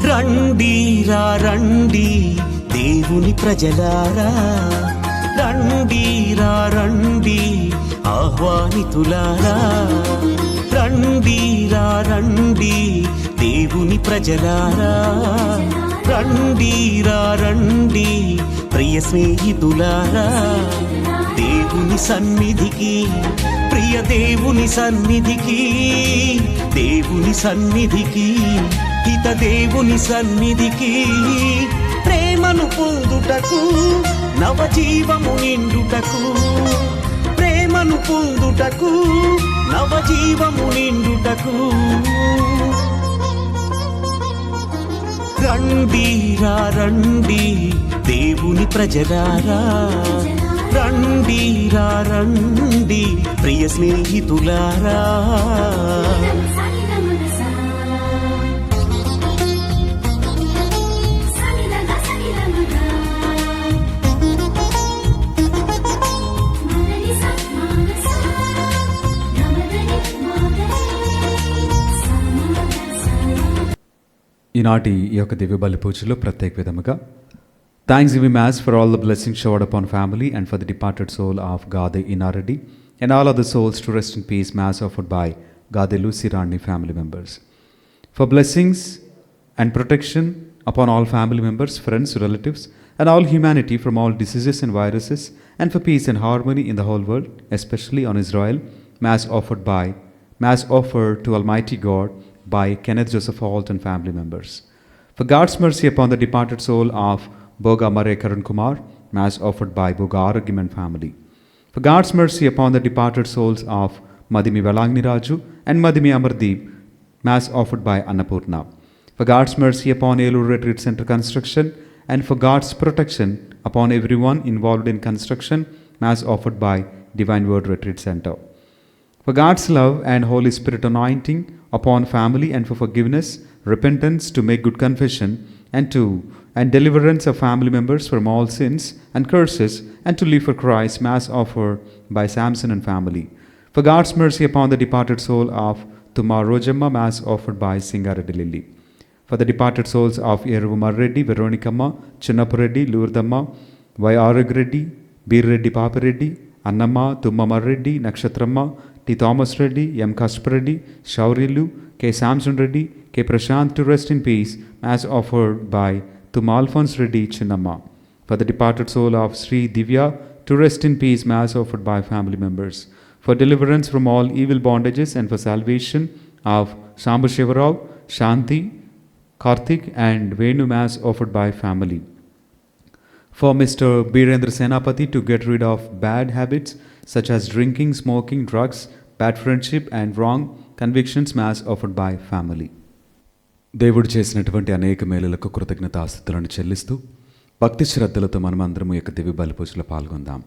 రండిరా రండి దేవుని ప్రజలారా, రండిరా రండి ఆహ్వానితులారా, రండిరా రండి దేవుని ప్రజలారా, రండిరా రండి ప్రియ స్నేహితులారా, దేవుని సన్నిధికి, ప్రియ దేవుని సన్నిధికి, దేవుని సన్నిధికి, హిత దేవుని సన్నిధికి, ప్రేమను పొందుటకు, నవజీవము నిండుటకు, ప్రేమను పొందుటకు, నవజీవము నిండుటకు, రండిరా రండి దేవుని ప్రజలారా, రండిరా రండి ప్రియ స్నేహితులారా. ఈనాటి ఈ యొక్క దివ్య బలి పూజలో ప్రత్యేక విధముగా thanks giving mass for all the blessings showered upon family and for the departed soul of Gade Innareddy and all other souls to rest in peace, mass offered by Gade Lucy Rani family members. For blessings and protection upon all family members, friends, relatives, and all humanity from all diseases and viruses, and for peace and harmony in the whole world, especially on Israel, mass offered to Almighty God by Kenneth Joseph Holt and family members. For God's mercy upon the departed soul of Boga Mare Karun Kumar, mass offered by Boga Aragim and family. For God's mercy upon the departed souls of Madhimi Valagni Raju and Madhimi Amardeep, mass offered by Annapurna. For God's mercy upon Elur Retreat Center construction and for God's protection upon everyone involved in construction, mass offered by Divine Word Retreat Center. For God's love and Holy Spirit anointing upon family and for forgiveness, repentance to make good confession and deliverance of family members from all sins and curses and to live for Christ, mass offered by Samson and family. For God's mercy upon the departed soul of Tumar Rojamma, mass offered by Singareddy Lily. For the departed souls of Yeruvumar Reddy, Veronicamma, Chinnappa Reddy, Lourdamma, Y. Arag Reddy, Bir Reddy Papa Reddy, Annamma, Tummamar Reddy, Nakshatramma, T. Thomas Reddy, M. Kasper Reddy, Shaurilu, K. Samson Reddy, K. Prashant to rest in peace, mass offered by Tum Alphonse Reddy, Chinnamma. For the departed soul of Sri Divya to rest in peace, mass offered by family members. For deliverance from all evil bondages and for salvation of Shambhu Shivarao, Shanti, Karthik and Venu, mass offered by family. For Mr. Birendra Senapati to get rid of bad habits such as drinking, smoking, drugs, bad friendship and wrong convictions, mass offered by family. దేవుడు చేసినటువంటి అనేక మేలులకు కృతజ్ఞతాస్తుతులను చెల్లిస్తూ భక్తి శ్రద్ధలతో మనమందరము యొక్క దివ్య బలి పూజలో పాల్గొందాం.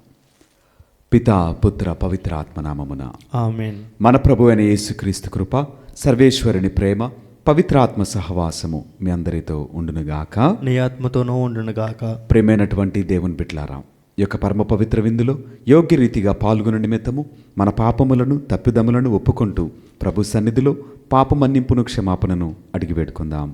పితా పుత్ర పవిత్ర ఆత్మనామమున ఆమేన్. మన ప్రభు అయిన యేసుక్రీస్తు కృప, సర్వేశ్వరుని ప్రేమ, పవిత్రాత్మ సహవాసము మీ అందరితో ఉండునుగాక, నీ ఆత్మతోనూ ఉండునుగాక. ప్రేమైనటువంటి దేవుని బిడ్డలారా, ఈ యొక్క పరమ పవిత్ర విందులో యోగ్య రీతిగా పాల్గొన నిమిత్తము మన పాపములను తప్పిదములను ఒప్పుకుంటూ ప్రభు సన్నిధిలో పాప మన్నింపును క్షమాపణను అడిగి వేడుకుందాం.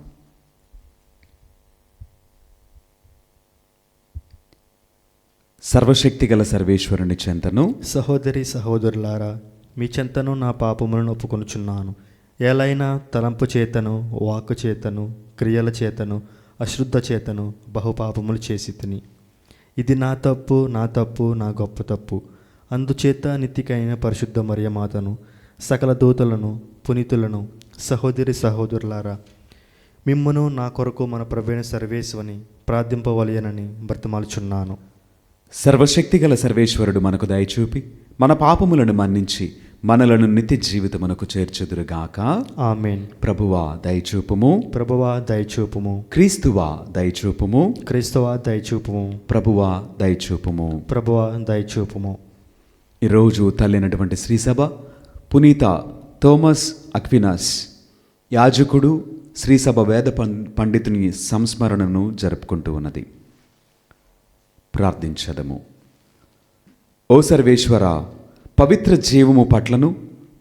సర్వశక్తి గల సర్వేశ్వరుని చెంతను సహోదరి సహోదరులారా, మీ చెంతను నా పాపములను ఒప్పుకొనుచున్నాను. ఏలైనా తలంపు చేతను, వాక్కు చేతను, క్రియల చేతను, అశ్రద్ధ చేతను బహుపాపములు చేసి తిని. ఇది నా తప్పు, నా గొప్ప తప్పు. అందుచేత నిత్యకైన పరిశుద్ధ మరియమాతను, సకల దూతలను, పునీతులను, సహోదరులారా, మిమ్మును నా కొరకు మన ప్రభువైన సర్వేశ్వని ప్రార్థింపవలయనని బ్రతిమాలుచున్నాను. సర్వశక్తిగల సర్వేశ్వరుడు మనకు దయచూపి మన పాపములను మన్నించి మనలను నిత్య జీవితమునకు చేర్చుదురుగాక. ఆమేన్. ప్రభువా దయచూపుము, ప్రభువా దయచూపుము. క్రీస్తువా దయచూపుము, క్రీస్తువా దయచూపుము. ప్రభువా దయచూపుము. ప్రభువా దయచూపుము. ఈరోజు తల్లినటువంటి శ్రీసభ పునీత థోమస్ అక్వినాస్ యాజకుడు శ్రీసభ వేద పండితుని సంస్మరణను జరుపుకుంటూ ఉన్నది. ప్రార్థించదము. ఓ సర్వేశ్వర, పవిత్ర జీవము పట్లను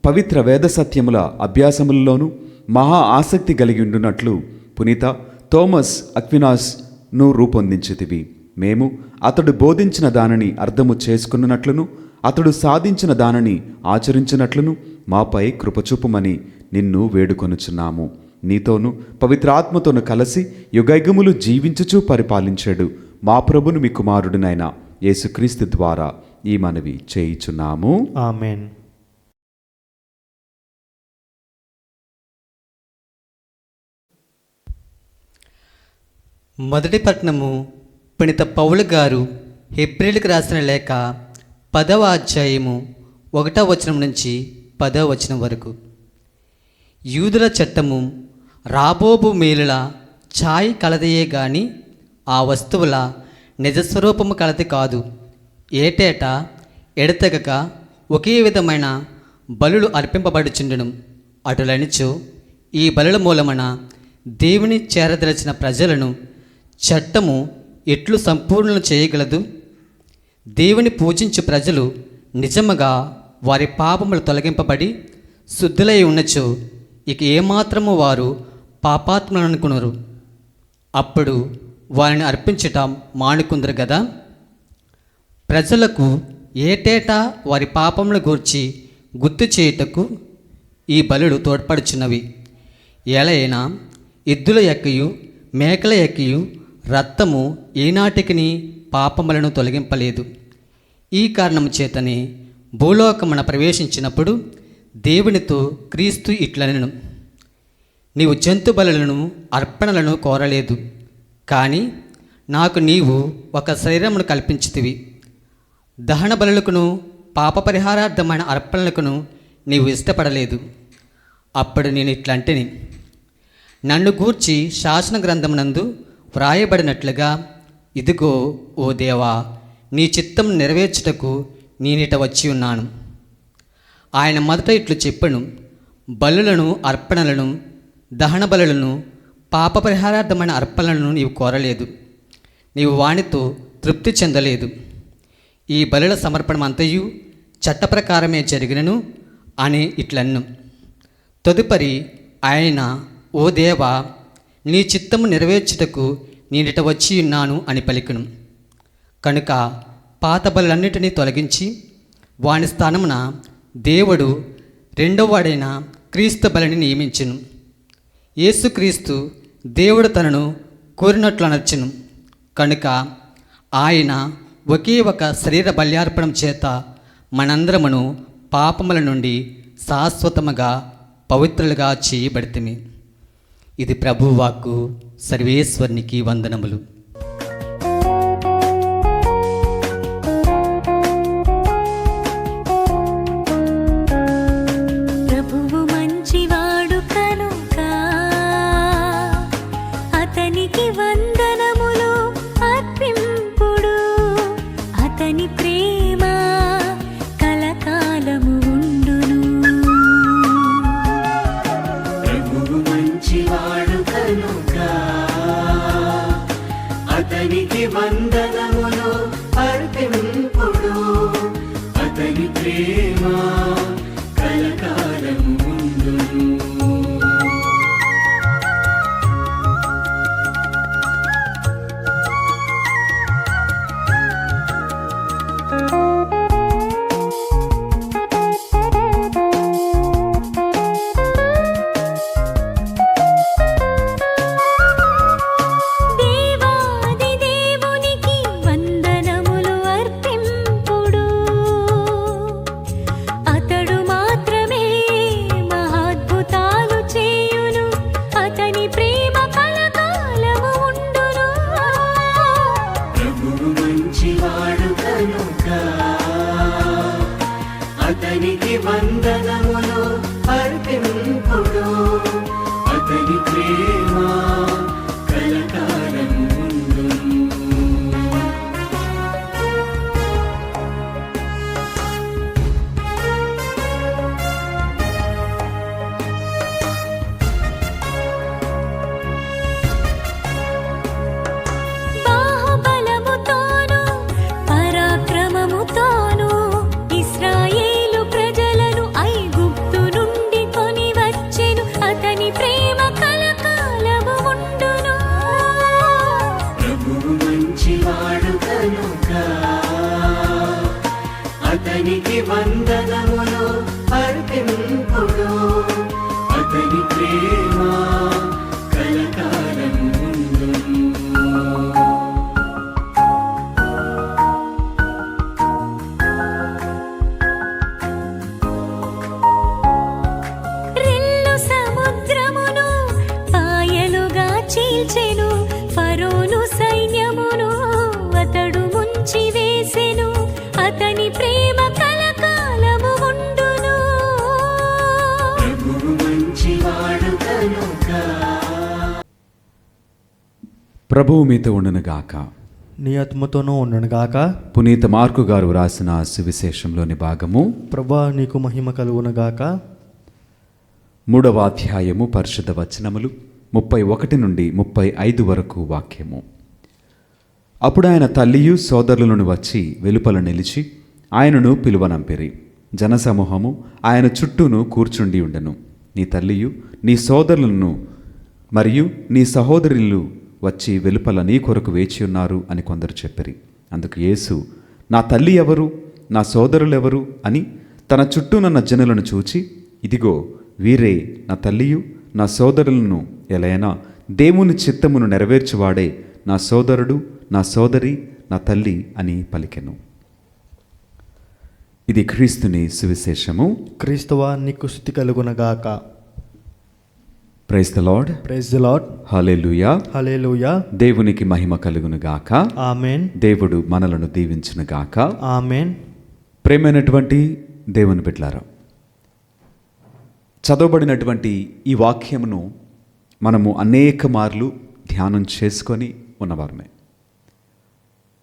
పవిత్ర వేద సత్యముల అభ్యాసములలోనూ మహా ఆసక్తి కలిగి ఉండునట్లు పునీత థోమస్ అక్వినాస్ను రూపొందించితివి. మేము అతడు బోధించిన దానిని అర్థము చేసుకున్నట్లును అతడు సాధించిన దానిని ఆచరించినట్లును మాపై కృపచూపుమని నిన్ను వేడుకొనుచున్నాము. నీతోనూ పవిత్రాత్మతోను కలిసి యుగయుగములు జీవించుచూ పరిపాలించాడు మా ప్రభును మీ కుమారుడినైన యేసుక్రీస్తు ద్వారా ఈ మనవి చేయుచున్నాము. ఆమేన్. మొదటి పట్టణము పునీత పౌలు గారు హెబ్రీయులకు రాసిన లేఖ 10వ అధ్యాయము 1వ వచనం నుంచి 10వ వచనం వరకు. యూదుల చట్టము రాబోబు మేలుల ఛాయ్ కలదయే గాని ఆ వస్తువుల నిజస్వరూపము కలది కాదు. ఏటేటా ఎడతెగక ఒకే విధమైన బలులు అర్పింపబడుచుండును. అటులనిచో ఈ బలుల మూలమున దేవుని చేరదలచిన ప్రజలను చట్టము ఎట్లు సంపూర్ణం చేయగలదు? దేవుని పూజించు ప్రజలు నిజముగా వారి పాపములు తొలగింపబడి శుద్ధులై ఉన్నచో ఇక ఏమాత్రము వారు పాపాత్ములనుకున్నారు. అప్పుడు వారిని అర్పించటం మానుకుందరు గదా. ప్రజలకు ఏటేటా వారి పాపముల గూర్చి గుర్తు చేయుటకు ఈ బలులు తోడ్పడుచున్నవి. ఎలైనా ఎద్దుల ఎక్కయు మేకల ఎక్కయు రక్తము ఏనాటికి పాపములను తొలగింపలేదు. ఈ కారణం చేతనే భూలోకమున ప్రవేశించినప్పుడు దేవునితో క్రీస్తు ఇట్లనెను, నీవు జంతు బలులను అర్పణలను కోరలేదు, కానీ నాకు నీవు ఒక శరీరమును కల్పించితివి. దహన బలులకును పాప పరిహారార్థమైన అర్పణలకును నీవు ఇష్టపడలేదు. అప్పుడు నేను ఇట్లంటిని, నన్ను గూర్చి శాసన గ్రంథమునందు వ్రాయబడినట్లుగా, ఇదిగో ఓ దేవా, నీ చిత్తం నెరవేర్చుటకు నేనిట వచ్చి ఉన్నాను. ఆయన మొదట ఇట్లు చెప్పెను, బలులను అర్పణలను దహన బలులను పాప పరిహారార్థమైన అర్పణలను నీవు కోరలేదు, నీవు వానితో తృప్తి చెందలేదు. ఈ బలుల సమర్పణమంతయు చట్ట ప్రకారమే జరిగినను అని ఇట్లన్ను. తదుపరి ఆయన, ఓ దేవా, నీ చిత్తము నెరవేర్చుటకు నేనిట వచ్చి ఉన్నాను అని పలికెను. కనుక పాత బలులన్నిటినీ తొలగించి వాని స్థానమున దేవుడు రెండవ వాడైన క్రీస్తు బలిని నియమించెను. యేసుక్రీస్తు దేవుడు తనను కోరినట్లు అనర్చెను. కనుక ఆయన ఒకే ఒక శరీర బల్యార్పణం చేత మనందరమును పాపముల నుండి శాశ్వతముగా పవిత్రులుగా చేయబడితిమి. ఇది ప్రభువాక్కు. సర్వేశ్వరునికి వందనములు. ప్రభువు మంచివాడు కనుక అతనికి వందనములు అర్పింపుడు. అతని ప్రేమ కలకాలము ఉండును. ప్రభువు మంచివాడు కనుక అతనికి వందనములు అర్పింపుడు అతని ప్రేమ కలకాలం ఉండును. బాహుబలముతోను పరాక్రమముతోను ఇశ్రాయేలు ప్రజలను ఐగుప్తు నుండి కొని వచ్చెను అతని ప్రేమ కలకాలము ఉండును. ప్రభువు మంచివాడు కనుక అతనికి వందనములు అర్పింపుడు అతని ప్రేమ కలకాలం ఉండును. రెల్లు సముద్రమును పాయలుగా చీల్చెను ఫరోను సైన్యమును అతడు ముంచి వేసెను అతని ప్రేమ కలకాలము ఉండును. ప్రభువు మంచివాడు కనుక ప్రభువు మీతో ఉండునుగాక. నీ ఆత్మతోనూ ఉండునుగాక. పునీత మార్కు గారు రాసిన సువిశేషంలోని భాగము ప్రభా నీకు మహిమ కలుగునుగాక. 3వ అధ్యాయము పరిశుద్ధ వచనములు 31 నుండి 35 వరకు వాక్యము. అప్పుడు ఆయన తల్లియు సోదరులను వచ్చి వెలుపల నిలిచి ఆయనను పిలువనంపిరి. జనసమూహము ఆయన చుట్టూను కూర్చుండి ఉండెను. నీ తల్లియు నీ సోదరులను మరియు నీ సహోదరులు వచ్చి వెలుపల నీ కొరకు వేచి ఉన్నారు అని కొందరు చెప్పిరి. అందుకు యేసు, నా తల్లి ఎవరు, నా సోదరులెవరు అని తన చుట్టూనున్న జనులను చూచి, ఇదిగో వీరే నా తల్లియు నా సోదరులను, ఎలైనా దేవుని చిత్తమును నెరవేర్చువాడే నా సోదరుడు, నా సోదరి, నా తల్లి అని పలికెను. ఇది క్రీస్తుని సువిశేషము. క్రీస్తువా నీకు స్తుతి కలుగునగాక. Praise the lord. Praise the lord. Hallelujah. Hallelujah. దేవునికి మహిమ కలుగును గాక. ఆమేన్. దేవుడు మనలను దీవించును గాక. ఆమేన్. ప్రేమైనటువంటి దేవుని బిడ్డలారా, చదవబడినటువంటి ఈ వాక్యమును మనము అనేక మార్లు ధ్యానం చేసుకొని ఉన్నవారమే.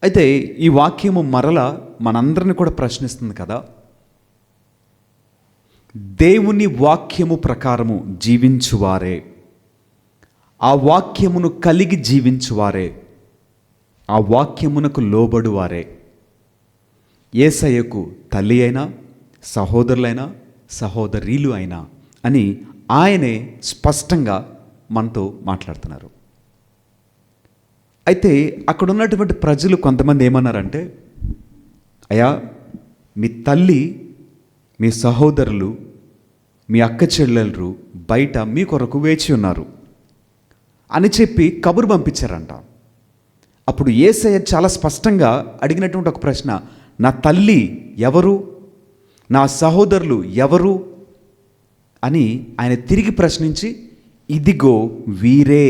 అయితే ఈ వాక్యము మరల మనందరిని కూడా ప్రశ్నిస్తుంది కదా, దేవుని వాక్యము ప్రకారము జీవించువారే, ఆ వాక్యమును కలిగి జీవించువారే, ఆ వాక్యమునకు లోబడువారే యేసయ్యకు తల్లి అయినా సహోదరులైనా సహోదరీలు అయినా అని ఆయనే స్పష్టంగా మనతో మాట్లాడుతున్నారు. అయితే అక్కడ ఉన్నటువంటి ప్రజలు కొంతమంది ఏమన్నారంటే, అయ్యా మీ తల్లి, మీ సహోదరులు, మీ అక్క చెల్లెలు బయట మీ కొరకు వేచి ఉన్నారు అని చెప్పి కబురు పంపించారంట. అప్పుడు యేసయ్య చాలా స్పష్టంగా అడిగినటువంటి ఒక ప్రశ్న, నా తల్లి ఎవరు, నా సహోదరులు ఎవరు అని ఆయన తిరిగి ప్రశ్నించి, ఇదిగో వీరే.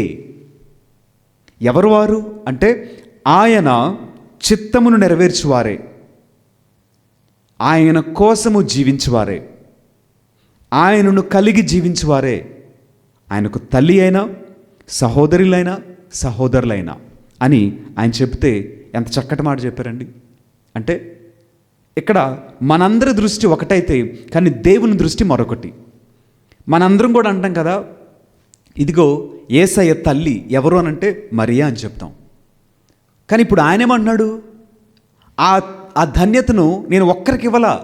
ఎవరు వారు అంటే ఆయన చిత్తమును నెరవేర్చువారే, ఆయన కోసము జీవించువారే, ఆయనను కలిగి జీవించువారే, ఆయనకు తల్లి అయినా సహోదరులైనా సహోదరులైనా అని ఆయన చెప్తే ఎంత చక్కటి మాట చెప్పారండి. అంటే ఇక్కడ మనందరి దృష్టి ఒకటైతే కానీ దేవుని దృష్టి మరొకటి. మనందరం కూడా అంటాం కదా, ఇదిగో యేసయ్య తల్లి ఎవరు అని అంటే మరియా అని చెప్తాం. కానీ ఇప్పుడు ఆయనేమంటున్నాడు, ఆ ధన్యతను నేను ఒక్కరికి ఇవ్వాలా,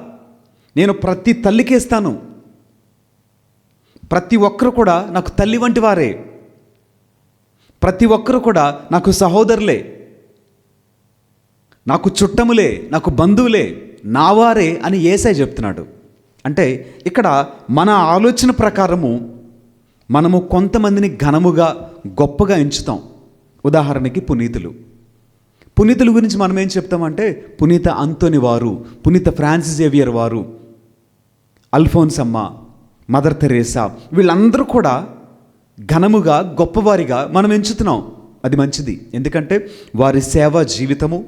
నేను ప్రతి తల్లికి ఇస్తాను. ప్రతి ఒక్కరు కూడా నాకు తల్లి వంటి వారే, ప్రతి ఒక్కరు కూడా నాకు సహోదరులే, నాకు చుట్టములే, నాకు బంధువులే, నా వారే అని యేసయ్య చెప్తున్నాడు. అంటే ఇక్కడ మన ఆలోచన ప్రకారము మనము కొంతమందిని ఘనముగా గొప్పగా ఎంచుతాం. ఉదాహరణకి పునీతుల గురించి మనం ఏం చెప్తామంటే, పునీత అంతోని వారు, పునీత ఫ్రాన్సిస్ జేవియర్ వారు, అల్ఫోన్స్ అమ్మ, మదర్ తెరేసా, వీళ్ళందరూ కూడా ఘనముగా గొప్పవారిగా మనం ఎంచుతున్నాం. అది మంచిది. ఎందుకంటే వారి సేవా జీవితము,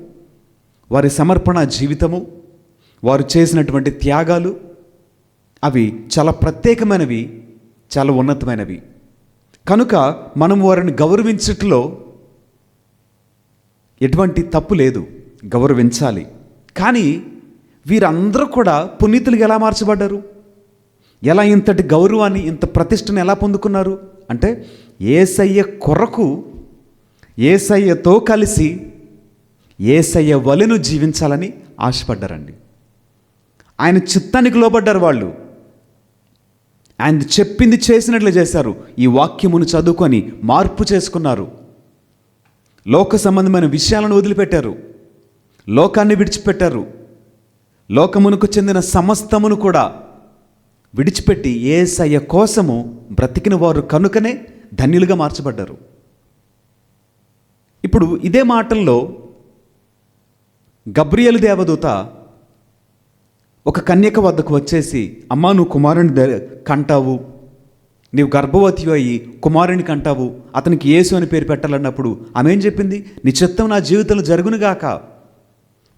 వారి సమర్పణ జీవితము, వారు చేసినటువంటి త్యాగాలు అవి చాలా ప్రత్యేకమైనవి, చాలా ఉన్నతమైనవి. కనుక మనం వారిని గౌరవించట్లో ఎటువంటి తప్పు లేదు, గౌరవించాలి. కానీ వీరందరూ కూడా పునీతులుగా ఎలా మార్చబడ్డారు? ఎలా ఇంతటి గౌరవాన్ని, ఇంత ప్రతిష్టను ఎలా పొందుకున్నారు అంటే యేసయ్య కొరకు, యేసయ్యతో కలిసి యేసయ్య వలెను జీవించాలని ఆశపడ్డారండి. ఆయన చిత్తానికి లోబడ్డారు వాళ్ళు. ఆయన చెప్పింది చేసినట్లు చేశారు. ఈ వాక్యమును చదువుకొని మార్పు చేసుకున్నారు. లోక సంబంధమైన విషయాలను వదిలిపెట్టారు, లోకాన్ని విడిచిపెట్టారు. లోకమునకు చెందిన సమస్తమును కూడా విడిచిపెట్టి యేసయ్య కోసము బ్రతికిన వారు కనుకనే ధన్యులుగా మార్చబడ్డారు. ఇప్పుడు ఇదే మాటల్లో గబ్రియేలు దేవదూత ఒక కన్యక వద్దకు వచ్చేసి, అమ్మా నువ్వు కుమారుని కంటావు, నీవు గర్భవతి అయ్యి కుమారుని కంటావు, అతనికి యేసు అని పేరు పెట్టాలన్నప్పుడు ఆమె ఏం చెప్పింది? నీ చిత్తం నా జీవితంలో జరుగునుగాక.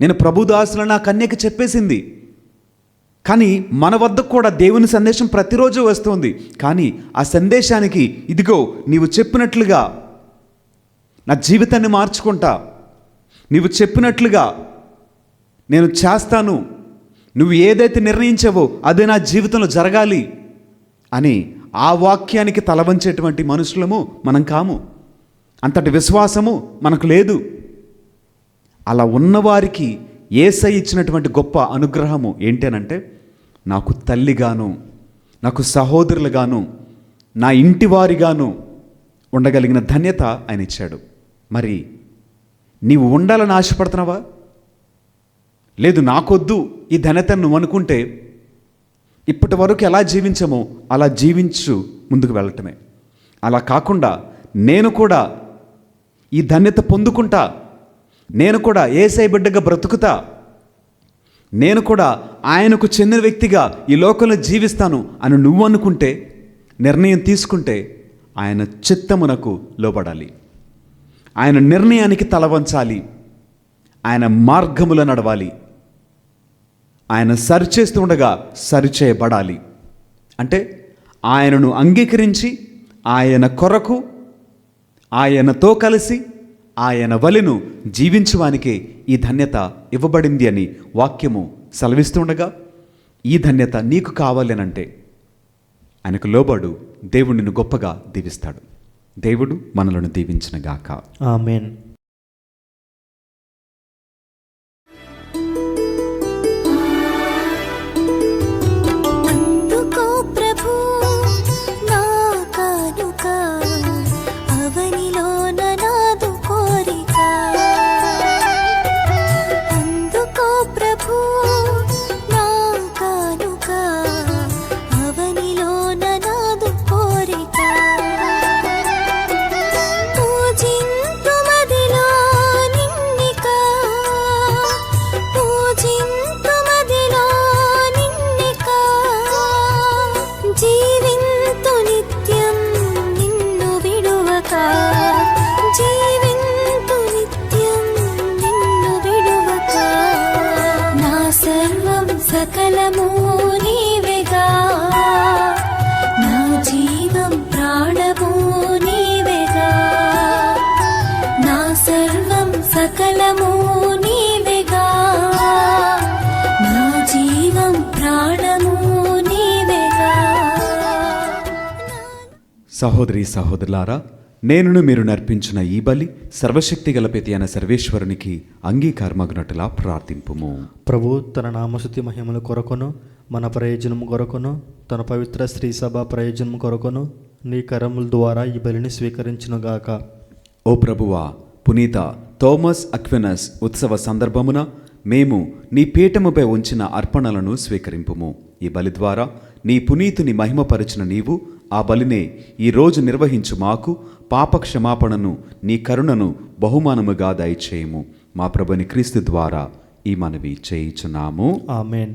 నేను ప్రభుదాసులు నా కన్యక చెప్పేసింది. కానీ మన వద్దకు కూడా దేవుని సందేశం ప్రతిరోజు వస్తుంది. కానీ ఆ సందేశానికి ఇదిగో నీవు చెప్పినట్లుగా నా జీవితాన్ని మార్చుకుంటా, నీవు చెప్పినట్లుగా నేను చేస్తాను, నువ్వు ఏదైతే నిర్ణయించావో అదే నా జీవితంలో జరగాలి అని ఆ వాక్యానికి తలవంచేటువంటి మనుషులము మనం కాము. అంతటి విశ్వాసము మనకు లేదు. అలా ఉన్నవారికి యేసయ్య ఇచ్చినటువంటి గొప్ప అనుగ్రహము ఏంటనంటే, నాకు తల్లిగాను, నాకు సహోదరులుగాను, నా ఇంటి వారిగాను ఉండగలిగిన ధన్యత ఆయన ఇచ్చాడు. మరి నీవు ఉండాలని ఆశపడుతున్నావా? లేదు నాకొద్దు ఈ ధన్యతను నువ్వు అనుకుంటే ఇప్పటి వరకు ఎలా జీవించామో అలా జీవించు ముందుకు వెళ్ళటమే. అలా కాకుండా నేను కూడా ఈ ధన్యత పొందుకుంటా, నేను కూడా యేసయ్య బిడ్డగా బ్రతుకుతా, నేను కూడా ఆయనకు చెందిన వ్యక్తిగా ఈ లోకంలో జీవిస్తాను అని నువ్వు అనుకుంటే, నిర్ణయం తీసుకుంటే ఆయన చిత్తమునకు లోబడాలి, ఆయన నిర్ణయానికి తలవంచాలి, ఆయన మార్గములో నడవాలి, ఆయన సరిచేస్తూ ఉండగా సరిచేయబడాలి. అంటే ఆయనను అంగీకరించి ఆయన కొరకు, ఆయనతో కలిసి ఆయన వలెను జీవించడానికే ఈ ధన్యత ఇవ్వబడింది అని వాక్యము సెలవిస్తుండగా, ఈ ధన్యత నీకు కావాలనంటే ఆయనకు లోబడు, దేవుడు నిన్ను గొప్పగా దీవిస్తాడు. దేవుడు మనలను దీవించునుగాక. ఆమేన్. అందుకో ప్రభు నా కానుక, అవనిలోన నాదు కోరిక. అందుకో ప్రభు నా కానుక, అవనిలోన నాదు కోరిక. పూజింతు మదిలో నిన్నిక, పూజింతు మదిలో నిన్నిక. జీవింతు నిత్యం నిన్ను విడువక, జీవింతు నిత్యం నిన్ను విడువక. నా సర్వం సకలము నీవేగా, నా జీవం ప్రాణము నీవేగా. నా సర్వం సకలము నీవేగా, నా జీవం ప్రాణము నీవేగా. సహోదరి సహోదరులారా, నేనును మీరు నర్పించిన ఈ బలి సర్వశక్తి గల పిత అయిన సర్వేశ్వరునికి అంగీకారమగునట్టులా ప్రార్థింపుము. ప్రభు తన నామస్తుతి మహిమల కొరకును, మన ప్రయోజనము కొరకును, తన పవిత్ర స్త్రీ సభ ప్రయోజనము కొరకును నీ కరముల ద్వారా ఈ బలిని స్వీకరించునుగాక. ఓ ప్రభువా, పునీత థోమస్ అక్వినస్ ఉత్సవ సందర్భమున మేము నీ పీఠముపై ఉంచిన అర్పణలను స్వీకరింపుము. ఈ బలి ద్వారా నీ పునీతుని మహిమపరచిన నీవు ఆ బలినే ఈరోజు నిర్వహించు మాకు పాప క్షమాపణను, నీ కరుణను బహుమానముగా దయచేయము. మా ప్రభుని క్రీస్తు ద్వారా ఈ మనవి చేయుచున్నాము. ఆమేన్.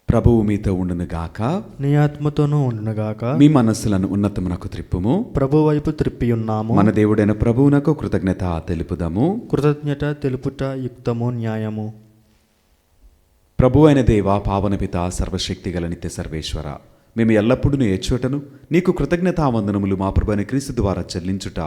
ప్రభువు మీతో ఉండునుగాక, నీ ఆత్మతోనూ ఉండునుగాక. మీ మనస్సులను ఉన్నతమునకు త్రిప్పుము. ప్రభు వైపు త్రిప్పి ఉన్నాము. మన దేవుడైన ప్రభువునకు కృతజ్ఞత తెలుపుదాము. కృతజ్ఞత తెలుపుట యుక్తము, న్యాయము. ప్రభు అయిన దేవ, పావన పిత, సర్వశక్తిగల నిత్య సర్వేశ్వర, మేము ఎల్లప్పుడూ ఏచోటను నీకు కృతజ్ఞతావందనములు మా ప్రభువైన క్రీస్తు ద్వారా చెల్లించుట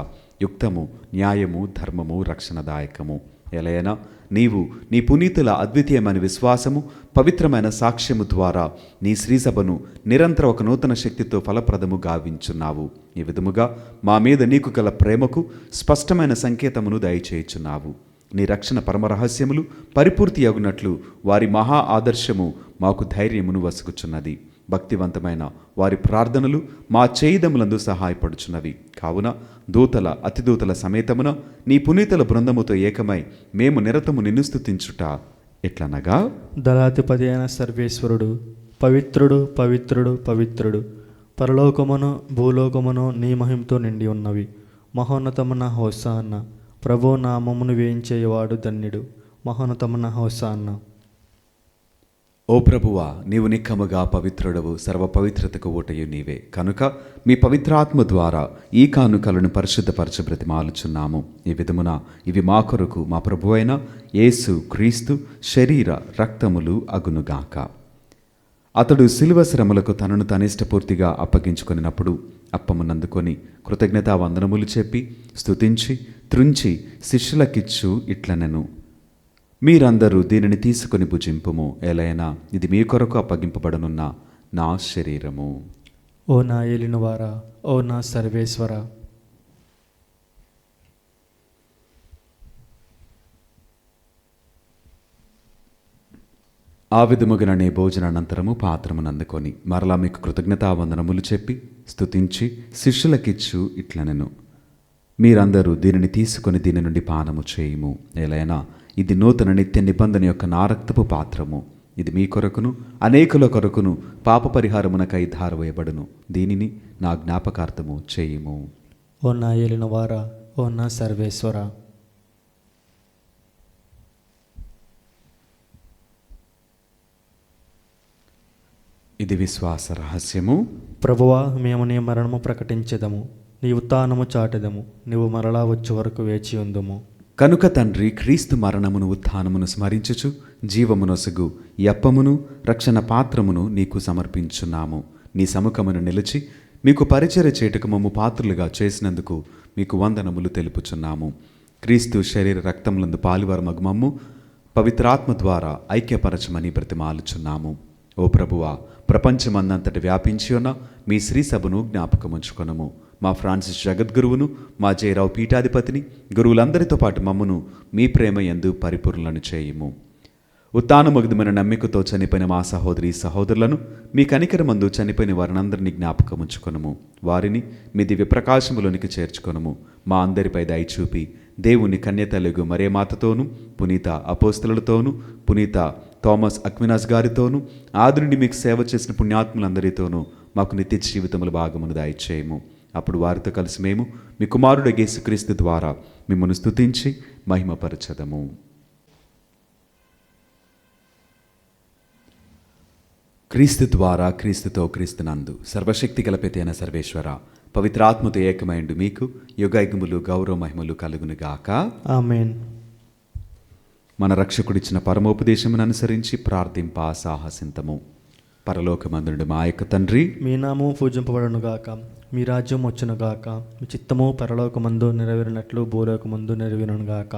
యుక్తము, న్యాయము, ధర్మము, రక్షణదాయకము. ఎలయనా నీవు నీ పునీతుల అద్వితీయమైన విశ్వాసము, పవిత్రమైన సాక్ష్యము ద్వారా నీ శ్రీసభను నిరంతరం ఒక నూతన శక్తితో ఫలప్రదము గావించున్నావు. ఈ విధముగా మా మీద నీకు గల ప్రేమకు స్పష్టమైన సంకేతమును దయచేయుచున్నావు. నీ రక్షణ పరమరహస్యములు పరిపూర్తి అగునట్లు వారి మహా ఆదర్శము మాకు ధైర్యమును వసుకుచున్నది. భక్తివంతమైన వారి ప్రార్థనలు మా చేయిదములందు సహాయపడుచున్నవి. కావున దూతల అతిదూతల సమేతమున నీ పునీతుల బృందముతో ఏకమై మేము నిరతము నిన్ను స్తుతించుట ఎట్లనగా, దళాధిపతి అయిన సర్వేశ్వరుడు పవిత్రుడు, పవిత్రుడు, పవిత్రుడు, పరలోకమును భూలోకమును నీ మహిమతో నిండి ఉన్నవి. మహోన్నతమున హోసాన్న, ప్రభు నామమును వేయించేవాడు ధన్యుడు. మహోన్నతమున హోసాన్న. ఓ ప్రభువా, నీవు నిక్కముగా పవిత్రుడవు, సర్వ పవిత్రతకు ఊటయు నీవే. కనుక మీ పవిత్రాత్మ ద్వారా ఈ కానుకలను పరిశుద్ధపరచ బ్రతిమాలుచున్నాము. ఈ విధమున ఇవి మా కొరకు మా ప్రభువైన యేసు క్రీస్తు శరీర రక్తములు అగునుగాక. అతడు శిలువ శ్రమలకు తనను తనిష్టపూర్తిగా అప్పగించుకొనినప్పుడు అప్పమునందుకొని కృతజ్ఞతావందనములు చెప్పి స్తుతించి త్రుంచి శిష్యులకిచ్చు ఇట్లనెను, మీరందరూ దీనిని తీసుకొని భుజింపుము. ఎలైనా ఇది మీ కొరకు అప్పగింపబడనున్న నా శరీరము. ఓ నా ఏలినవారా, ఓ నా సర్వేశ్వర, ఆ విధముగననే భోజనానంతరము పాత్రమునందుకొని మరలా మీకు కృతజ్ఞతావందనములు చెప్పి స్తుతించి శిష్యులకిచ్చు ఇట్లనెను, మీరందరూ దీనిని తీసుకొని దీని నుండి పానము చేయుము. ఎలైనా ఇది నూతన నిత్య నిబంధన యొక్క నా రక్తపు పాత్రము. ఇది మీ కొరకును అనేకుల కొరకును పాప పరిహారమునకై ధారవేయబడును. దీనిని నా జ్ఞాపకార్థము చేయుము. ఓ నా ఏలినవారా, ఓ నా సర్వేశ్వర. ఇది విశ్వాస రహస్యము. ప్రభువా, మేము నీ మరణము ప్రకటించెదము, నీ ఉత్థానము చాటెదము, నీవు మరలా వచ్చే వరకు వేచి ఉందుము. కనుక తండ్రి, క్రీస్తు మరణమును ఉత్థానమును స్మరించుచు జీవమునొసగు ఈ అప్పమును రక్షణ పాత్రమును నీకు సమర్పించున్నాము. నీ సముఖమును నిలిచి మీకు పరిచర్య చేటుకు మమ్ము పాత్రులుగా చేసినందుకు మీకు వందనములు తెలుపుచున్నాము. క్రీస్తు శరీర రక్తములందు పాలువారమగు మమ్ము పవిత్రాత్మ ద్వారా ఐక్యపరచమని బ్రతిమాలుచున్నాము. ఓ ప్రభువా, ప్రపంచమందంతటి వ్యాపించి ఉన్న మీ శ్రీ సభను జ్ఞాపకముంచుకొనము. మా ఫ్రాన్సిస్ జగద్గురువును, మా జయరావు పీఠాధిపతిని, గురువులందరితో పాటు మమ్మను మీ ప్రేమ యందు పరిపూర్ణలను చేయుము. ఉత్థానమగుదమైన నమ్మికతో చనిపోయిన మా సహోదరి సహోదరులను మీ కనికరమందు చనిపోయిన వారినందరినీ జ్ఞాపకముంచుకొనము. వారిని మీ దివ్య ప్రకాశములోనికి చేర్చుకొనము. మా అందరిపై దయచూపి దేవుని కన్యతలుగు మరే మాతతోనూ, పునీత అపోస్తలులతోనూ, పునీత థామస్ అక్వినాస్ గారితోనూ, ఆది నుండి మీకు సేవ చేసిన పుణ్యాత్ములందరితోనూ మాకు నిత్య జీవితముల భాగమును దయచేయము. అప్పుడు వారితో కలిసి మేము మీ కుమారుడు యేసుక్రీస్తు ద్వారా మిమ్మల్ని స్తుతించి మహిమపరచదము. క్రీస్తు ద్వారా, క్రీస్తుతో, క్రీస్తునందు సర్వశక్తి గలపెతైన సర్వేశ్వర, పవిత్రాత్మతో ఏకమైండు మీకు యుగయుగములు గౌరవ మహిమలు కలుగునుగాక. ఆమేన్. మన రక్షకుడిచ్చిన పరమోపదేశమును అనుసరించి ప్రార్థింప సాహసింతము. పరలోకమందుండు మా యొక్క తండ్రి, మీ నామము పూజింపబడునుగాక, మీ రాజ్యం వచ్చునుగాక, మీ చిత్తము పరలోకమందు నెరవేరినట్లు భూలోకమందు నెరవేరునుగాక.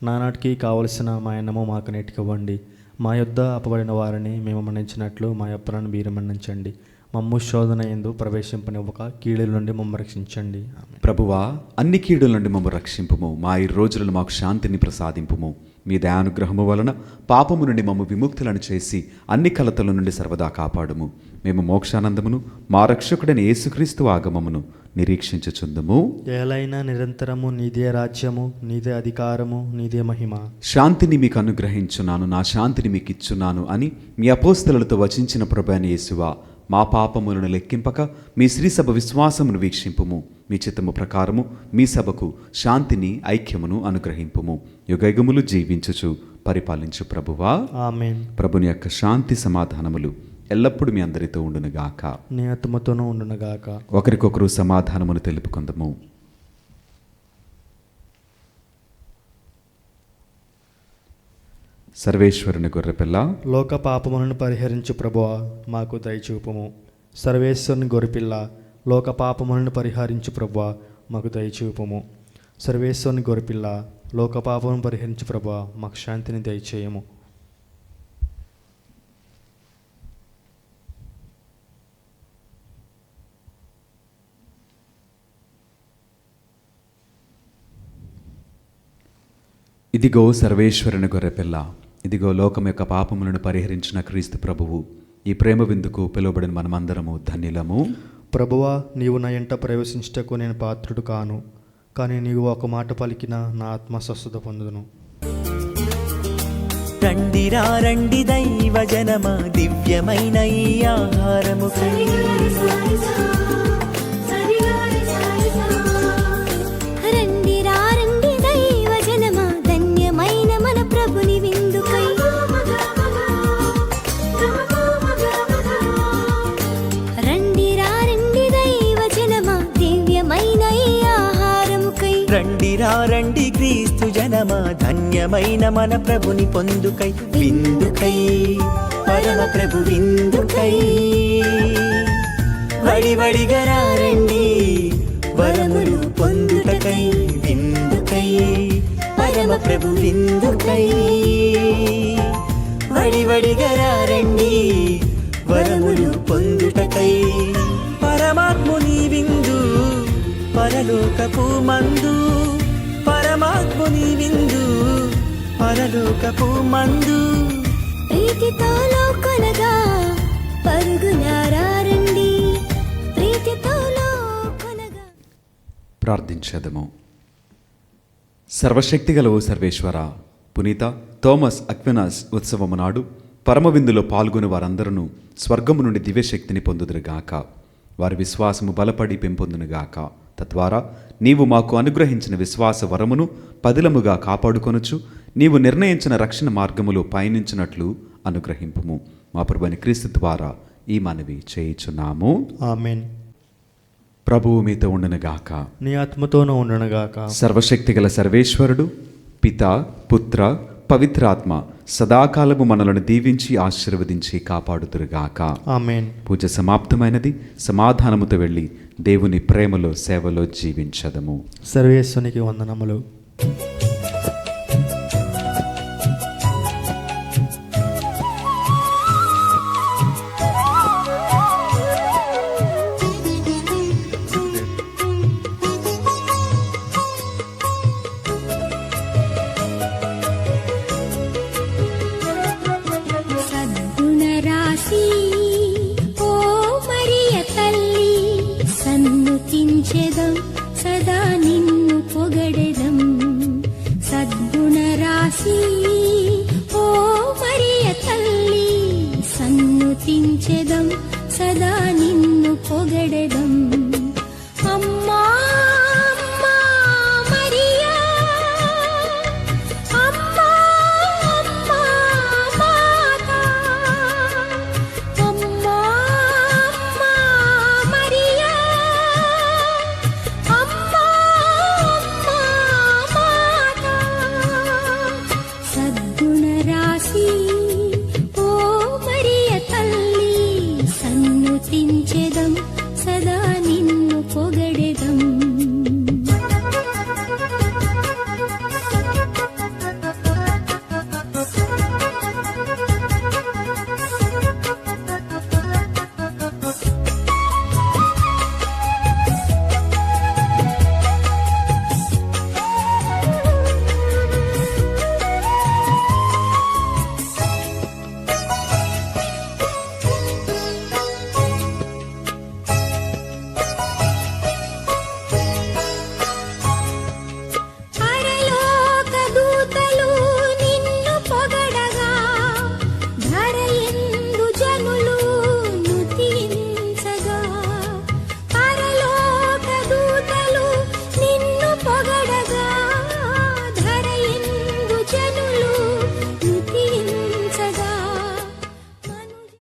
నానాటికి కావలసిన మా అన్నము మాకు నేటికివ్వండి. మా యొద్ద అపబడిన వారిని మేము మన్నించినట్లు మా అప్పులను మీరు మన్నించండి. మమ్ము శోధన యందు ప్రవేశింపనివ్వక కీడుల నుండి మమ్ము రక్షించండి. ఆమేన్. ప్రభువా, అన్ని కీడుల నుండి మమ్ము రక్షింపుము. మా ఈ రోజులను మాకు శాంతిని ప్రసాదింపుము. మీ దయానుగ్రహము వలన పాపము నుండి మమ్ము విముక్తులను చేసి అన్ని కలతల నుండి సర్వదా కాపాడుము. మేము మోక్షానందమును మా రక్షకుడైన యేసుక్రీస్తు ఆగమమును నిరీక్షించుచుందుము. ఏలైనా నిరంతరము నీదే రాజ్యము, నీదే అధికారము, నీదే మహిమ. శాంతిని మీకు అనుగ్రహించున్నాను, నా శాంతిని మీకు ఇచ్చున్నాను అని మీ అపోస్తలులతో వచించిన ప్రభువైన యేసువా, మా పాపములను లెక్కింపక మీ శ్రీసభ విశ్వాసమును వీక్షింపుము. మీ చిత్తము ప్రకారము మీ సభకు శాంతిని ఐక్యమును అనుగ్రహింపుము. యుగయుగములు జీవించుచు పరిపాలించు ప్రభువా. ఆమేన్. ప్రభుని యొక్క శాంతి సమాధానములు ఎల్లప్పుడూ మీ అందరితో ఉండునుగాక. నీ ఆత్మతోనూ ఉండునుగాక. ఒకరికొకరు సమాధానమును తెలుపుకుందాము. సర్వేశ్వరుని గొర్రెపిల్ల, లోక పాపములను పరిహరించు ప్రభువా మాకు దయచూపుము. సర్వేశ్వరుని గొర్రెపిల్ల, లోక పాపములను పరిహరించు ప్రభువా మాకు దయచూపుము. సర్వేశ్వరుని గొర్రెపిల్ల, లోక పాపములను పరిహరించు ప్రభువా మాకు శాంతిని దయచేయము. ఇదిగో సర్వేశ్వరుని గొర్రెపిల్ల, ఇదిగో లోకం యొక్క పాపములను పరిహరించిన క్రీస్తు ప్రభువు. ఈ ప్రేమ విందుకు పిలువబడిన మనమందరము ధన్యులము. ప్రభువా, నీవు నా ఇంట ప్రవేశించుటకు నేను పాత్రుడు కాను, కానీ నీవు ఒక మాట పలికిన నా ఆత్మ స్వస్థత పొందును. రండిరా రండి దైవ జనమా, దివ్యమైన ఈ ఆహారము రండి రండి దైవ జనమా, ధన్యమైన మన ప్రభుని విందుకై. రండి రండి దైవ జనమా, దివ్యమైన ఈ ఆహారముకై. రండిరా రండి క్రీస్తు జనమా, ధన్యమైన మన ప్రభుని పొందుకై. విందుకై పరమ ప్రభు విందుకై, వడివడిగా రండి వరములు పొందుటకై. విందుకై పరమ ప్రభు విందుకై, వడివడిగా రండి వరములు పొందుటకై. పరమాత్ముని విందు పరలోకపు మందు, పరమాత్ముని విందు పరలోకపు మందు. ప్రీతితో లోకొనగా పరుగునారండి, ప్రీతితో లోకొనగా. ప్రార్థించేదము. సర్వశక్తిగల ఓ సర్వేశ్వర, పునీత థోమస్ అక్వినాస్ ఉత్సవము నాడు పరమవిందులో పాల్గొని వారందరూ స్వర్గము నుండి దివ్యశక్తిని పొందుదురుగాక. వారి విశ్వాసము బలపడి పెంపొందునుగాక. తద్వారా నీవు మాకు అనుగ్రహించిన విశ్వాస వరమును పదిలముగా కాపాడుకొనుచు నీవు నిర్ణయించిన రక్షణ మార్గములో పయనించినట్లు అనుగ్రహింపుము. మా ప్రభువైన క్రీస్తు ద్వారా ఈ మనవి చేయుచున్నాము. ఆమేన్. ప్రభువు మీతో ఉండునుగాక. నీ ఆత్మతోనూ ఉండునుగాక. సర్వశక్తిగల సర్వేశ్వరుడు పిత పుత్ర పవిత్రాత్మ సదాకాలము మనలను దీవించి ఆశీర్వదించి కాపాడుదురుగాక. ఆమేన్. పూజ సమాప్తమైనది. సమాధానముతో వెళ్ళి దేవుని ప్రేమలో సేవలో జీవించదము. సర్వేశ్వనికి వందనములు. సద్గుణరాశి ఓ మరియ తల్లి, సన్నుతించెదం సదా నిన్ను పొగడెదం. సద్గుణరాశి ఓ మరియ తల్లి, సన్నుతించెదం సదా నిన్ను పొగడెదం. అమ్మా అమ్మా మరియా, అమ్మా అమ్మా మాతా, అమ్మా అమ్మా మరియా, అమ్మా అమ్మా మాతా. సద్గుణరాశి ఓ మరియ తల్లి, సన్నుతించెదం సదా